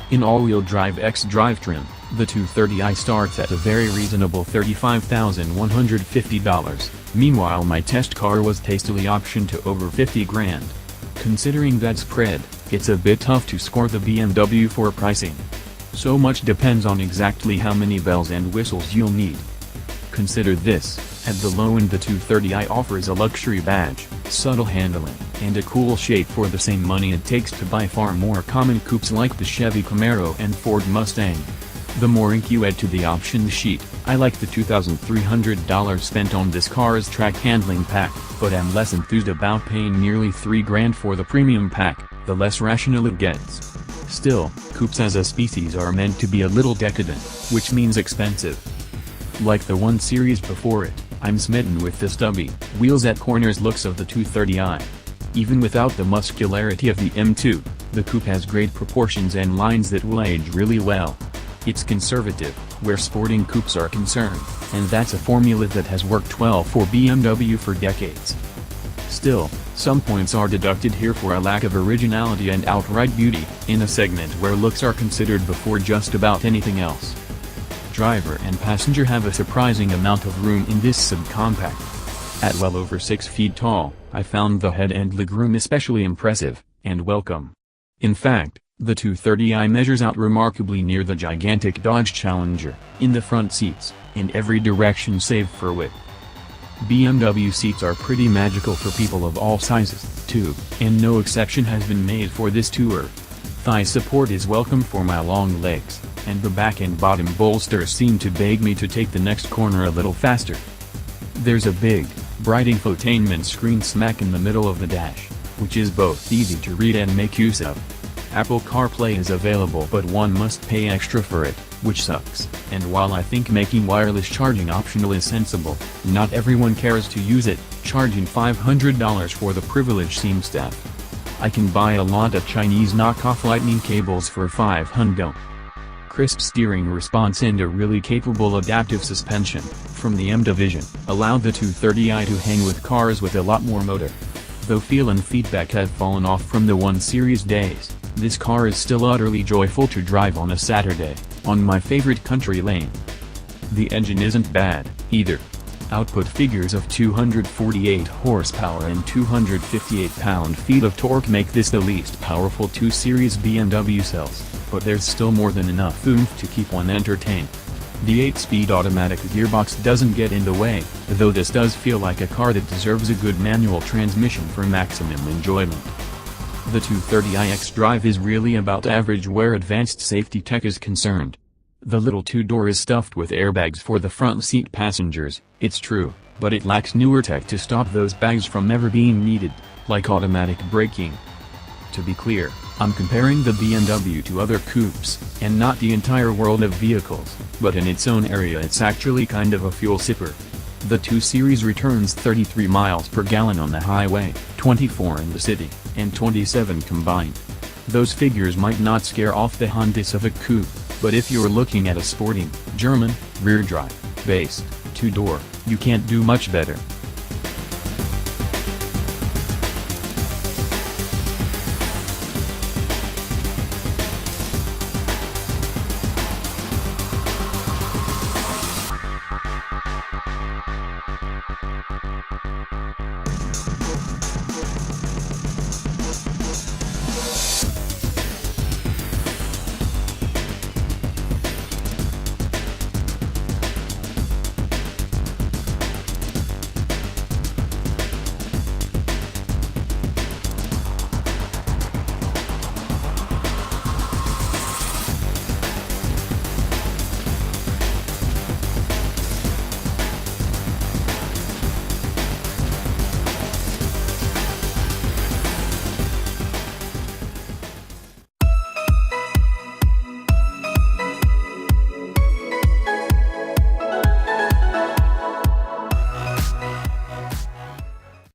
In all-wheel drive xDrive trim, the 230i starts at a very reasonable $35,150. Meanwhile my test car was tastily optioned to over 50 grand. Considering that spread, it's a bit tough to score the BMW for pricing. So much depends on exactly how many bells and whistles you'll need. Consider this, at the low end the 230i offers a luxury badge, subtle handling, and a cool shape for the same money it takes to buy far more common coupes like the Chevy Camaro and Ford Mustang. The more ink you add to the option sheet, I like the $2,300 spent on this car's track handling pack, but am less enthused about paying nearly $3 grand for the premium pack, the less rational it gets. Still, coupes as a species are meant to be a little decadent, which means expensive. Like the 1 Series before it, I'm smitten with the stubby, wheels-at-corners looks of the 230i. Even without the muscularity of the M2, the coupe has great proportions and lines that will age really well. It's conservative, where sporting coupes are concerned, and that's a formula that has worked well for BMW for decades. Still, some points are deducted here for a lack of originality and outright beauty, in a segment where looks are considered before just about anything else. Driver and passenger have a surprising amount of room in this subcompact. At well over 6 feet tall, I found the head and legroom especially impressive, and welcome. In fact, the 230i measures out remarkably near the gigantic Dodge Challenger, in the front seats, in every direction save for width. BMW seats are pretty magical for people of all sizes, too, and no exception has been made for this tour. Thigh support is welcome for my long legs, and the back and bottom bolsters seem to beg me to take the next corner a little faster. There's a big, bright infotainment screen smack in the middle of the dash, which is both easy to read and make use of. Apple CarPlay is available but one must pay extra for it, which sucks, and while I think making wireless charging optional is sensible, not everyone cares to use it, charging $500 for the privilege seems stiff. I can buy a lot of Chinese knockoff lightning cables for $500. Crisp steering response and a really capable adaptive suspension, from the M division, allowed the 230i to hang with cars with a lot more motor. Though feel and feedback have fallen off from the 1 Series days, this car is still utterly joyful to drive on a Saturday, on my favorite country lane. The engine isn't bad, either. Output figures of 248 horsepower and 258 pound-feet of torque make this the least powerful 2 Series BMW sells, but there's still more than enough oomph to keep one entertained. The 8-speed automatic gearbox doesn't get in the way, though this does feel like a car that deserves a good manual transmission for maximum enjoyment. The 230i xDrive is really about average where advanced safety tech is concerned. The little two-door is stuffed with airbags for the front seat passengers, it's true, but it lacks newer tech to stop those bags from ever being needed, like automatic braking. To be clear, I'm comparing the BMW to other coupes, and not the entire world of vehicles, but in its own area it's actually kind of a fuel sipper. The 2 Series returns 33 miles per gallon on the highway, 24 in the city, and 27 combined. Those figures might not scare off the Hondas of a coupe, but if you're looking at a sporting, German, rear-drive, based, two-door, you can't do much better.